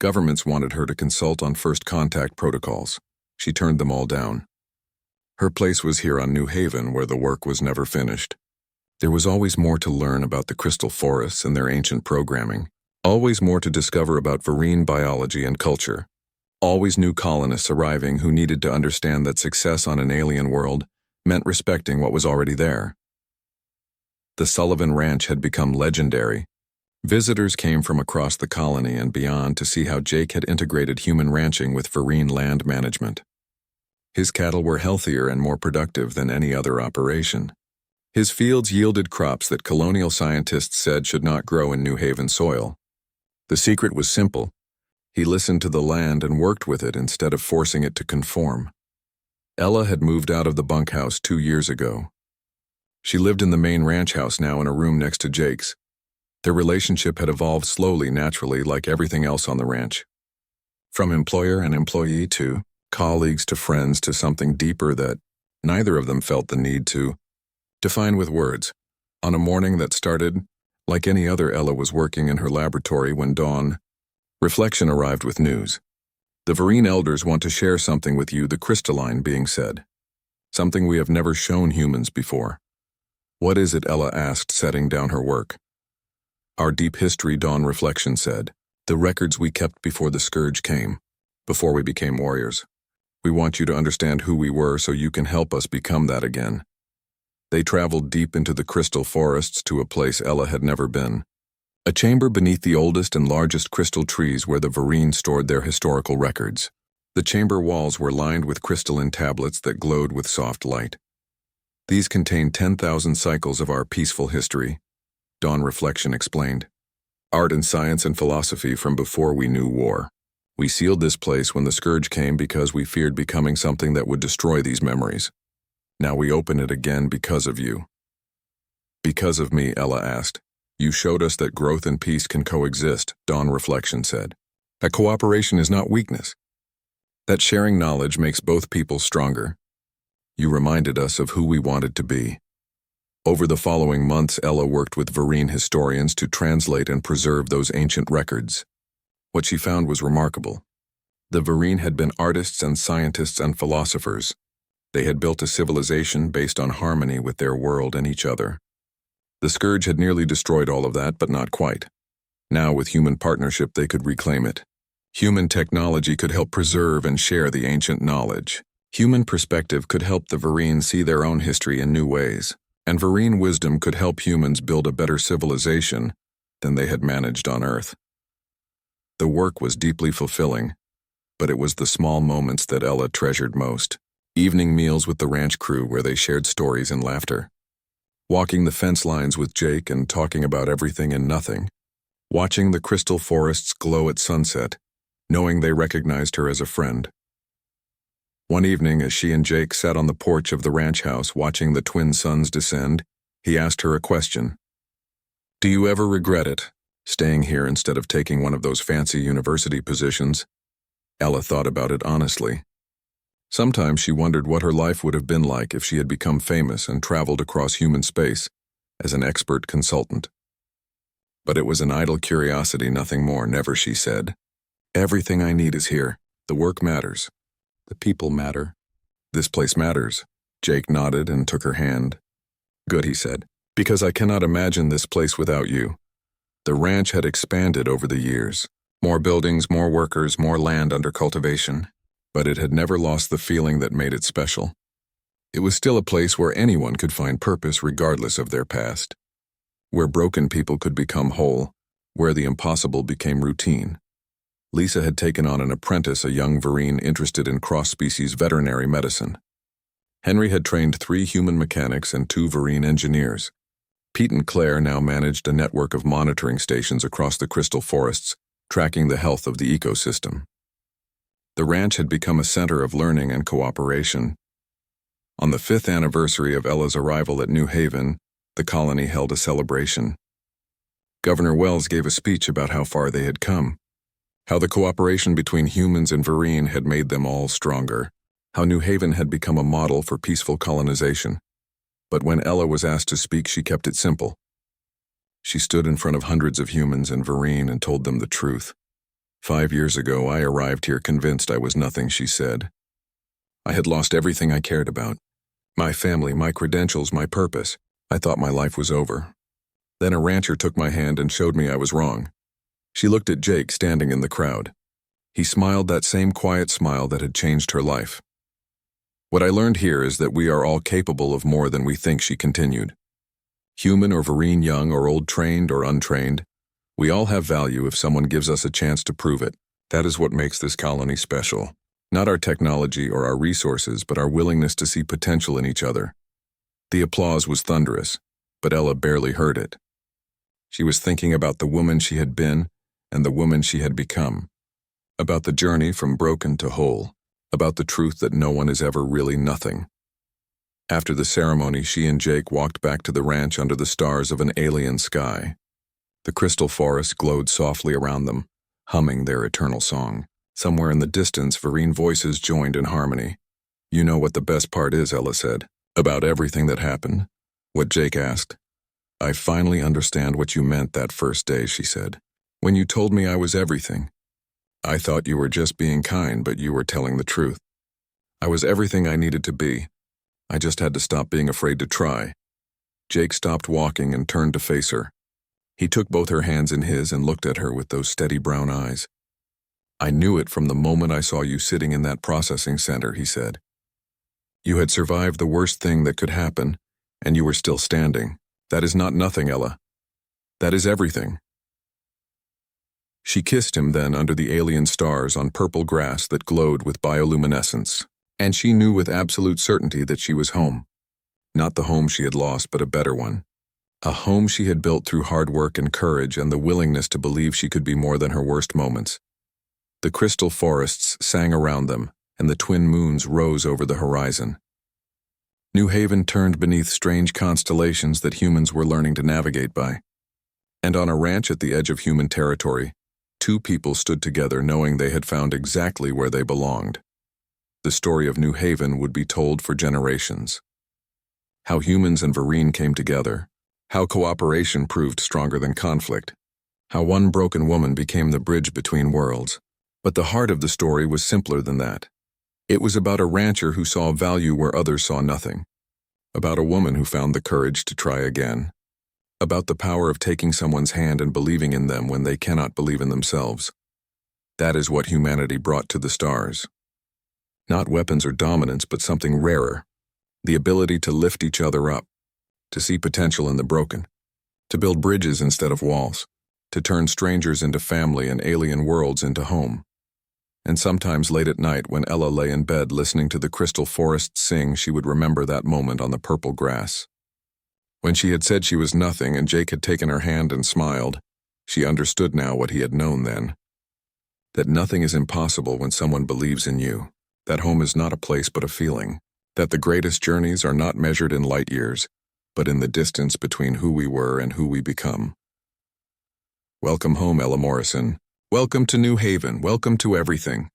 Governments wanted her to consult on first contact protocols. She turned them all down. Her place was here on New Haven, where the work was never finished. There was always more to learn about the crystal forests and their ancient programming. Always more to discover about Vereen biology and culture. Always new colonists arriving who needed to understand that success on an alien world meant respecting what was already there. The Sullivan Ranch had become legendary. Visitors came from across the colony and beyond to see how Jake had integrated human ranching with Vereen land management. His cattle were healthier and more productive than any other operation. His fields yielded crops that colonial scientists said should not grow in New Haven soil. The secret was simple. He listened to the land and worked with it instead of forcing it to conform. Ella had moved out of the bunkhouse 2 years ago. She lived in the main ranch house now in a room next to Jake's. Their relationship had evolved slowly, naturally, like everything else on the ranch. From employer and employee to colleagues to friends to something deeper that neither of them felt the need to define with words. On a morning that started, like any other, Ella was working in her laboratory when dawn reflection arrived with news. The Vereen elders want to share something with you, the crystalline being said. Something we have never shown humans before. What is it? Ella asked, setting down her work. Our deep history, Dawn reflection said. The records we kept before the scourge came, before we became warriors. We want you to understand who we were so you can help us become that again. They traveled deep into the crystal forests to a place Ella had never been. A chamber beneath the oldest and largest crystal trees where the Vereen stored their historical records. The chamber walls were lined with crystalline tablets that glowed with soft light. These contained 10,000 cycles of our peaceful history, Dawn reflection explained. Art and science and philosophy from before we knew war. We sealed this place when the scourge came because we feared becoming something that would destroy these memories. Now we open it again because of you. Because of me, Ella asked. You showed us that growth and peace can coexist, Dawn reflection said. That cooperation is not weakness. That sharing knowledge makes both people stronger. You reminded us of who we wanted to be. Over the following months, Ella worked with Vereen historians to translate and preserve those ancient records. What she found was remarkable. The Vereen had been artists and scientists and philosophers. They had built a civilization based on harmony with their world and each other. The scourge had nearly destroyed all of that, but not quite. Now, with human partnership, they could reclaim it. Human technology could help preserve and share the ancient knowledge. Human perspective could help the Vereen see their own history in new ways. And Vereen wisdom could help humans build a better civilization than they had managed on Earth. The work was deeply fulfilling, but it was the small moments that Ella treasured most. Evening meals with the ranch crew where they shared stories and laughter. Walking the fence lines with Jake and talking about everything and nothing. Watching the crystal forests glow at sunset, knowing they recognized her as a friend. One evening, as she and Jake sat on the porch of the ranch house watching the twin suns descend, he asked her a question. Do you ever regret it, staying here instead of taking one of those fancy university positions? Ella thought about it honestly. Sometimes she wondered what her life would have been like if she had become famous and traveled across human space as an expert consultant. But it was an idle curiosity, nothing more, never, she said. Everything I need is here. The work matters. The people matter. This place matters. Jake nodded and took her hand. Good, he said, because I cannot imagine this place without you. The ranch had expanded over the years. More buildings, more workers, more land under cultivation. But it had never lost the feeling that made it special. It was still a place where anyone could find purpose regardless of their past. Where broken people could become whole. Where the impossible became routine. Lisa had taken on an apprentice, a young Vereen interested in cross-species veterinary medicine. Henry had trained 3 human mechanics and 2 Vereen engineers. Pete and Claire now managed a network of monitoring stations across the crystal forests, tracking the health of the ecosystem. The ranch had become a center of learning and cooperation. On the 5th anniversary of Ella's arrival at New Haven, the colony held a celebration. Governor Wells gave a speech about how far they had come, how the cooperation between humans and Vereen had made them all stronger, how New Haven had become a model for peaceful colonization. But when Ella was asked to speak, she kept it simple. She stood in front of hundreds of humans and Vereen and told them the truth. 5 years ago, I arrived here convinced I was nothing, she said. I had lost everything I cared about. My family, my credentials, my purpose. I thought my life was over. Then a rancher took my hand and showed me I was wrong. She looked at Jake standing in the crowd. He smiled that same quiet smile that had changed her life. What I learned here is that we are all capable of more than we think, she continued. Human or Vereen, young or old, trained or untrained, we all have value if someone gives us a chance to prove it. That is what makes this colony special. Not our technology or our resources, but our willingness to see potential in each other. The applause was thunderous, but Ella barely heard it. She was thinking about the woman she had been and the woman she had become. About the journey from broken to whole. About the truth that no one is ever really nothing. After the ceremony, she and Jake walked back to the ranch under the stars of an alien sky. The crystal forest glowed softly around them, humming their eternal song. Somewhere in the distance, Vereen voices joined in harmony. You know what the best part is, Ella said. About everything that happened? What Jake asked. I finally understand what you meant that first day, she said. When you told me I was everything. I thought you were just being kind, but you were telling the truth. I was everything I needed to be. I just had to stop being afraid to try. Jake stopped walking and turned to face her. He took both her hands in his and looked at her with those steady brown eyes. I knew it from the moment I saw you sitting in that processing center, he said. You had survived the worst thing that could happen, and you were still standing. That is not nothing, Ella. That is everything. She kissed him then under the alien stars on purple grass that glowed with bioluminescence, and she knew with absolute certainty that she was home. Not the home she had lost, but a better one. A home she had built through hard work and courage and the willingness to believe she could be more than her worst moments. The crystal forests sang around them, and the twin moons rose over the horizon. New Haven turned beneath strange constellations that humans were learning to navigate by. And on a ranch at the edge of human territory, two people stood together knowing they had found exactly where they belonged. The story of New Haven would be told for generations. How humans and Vereen came together. How cooperation proved stronger than conflict. How one broken woman became the bridge between worlds. But the heart of the story was simpler than that. It was about a rancher who saw value where others saw nothing. About a woman who found the courage to try again. About the power of taking someone's hand and believing in them when they cannot believe in themselves. That is what humanity brought to the stars. Not weapons or dominance, but something rarer. The ability to lift each other up. To see potential in the broken. To build bridges instead of walls. To turn strangers into family and alien worlds into home. And sometimes late at night when Ella lay in bed listening to the crystal forest sing, she would remember that moment on the purple grass. When she had said she was nothing and Jake had taken her hand and smiled, she understood now what he had known then. That nothing is impossible when someone believes in you. That home is not a place but a feeling. That the greatest journeys are not measured in light years, but in the distance between who we were and who we become. Welcome home, Ella Morrison. Welcome to New Haven. Welcome to everything.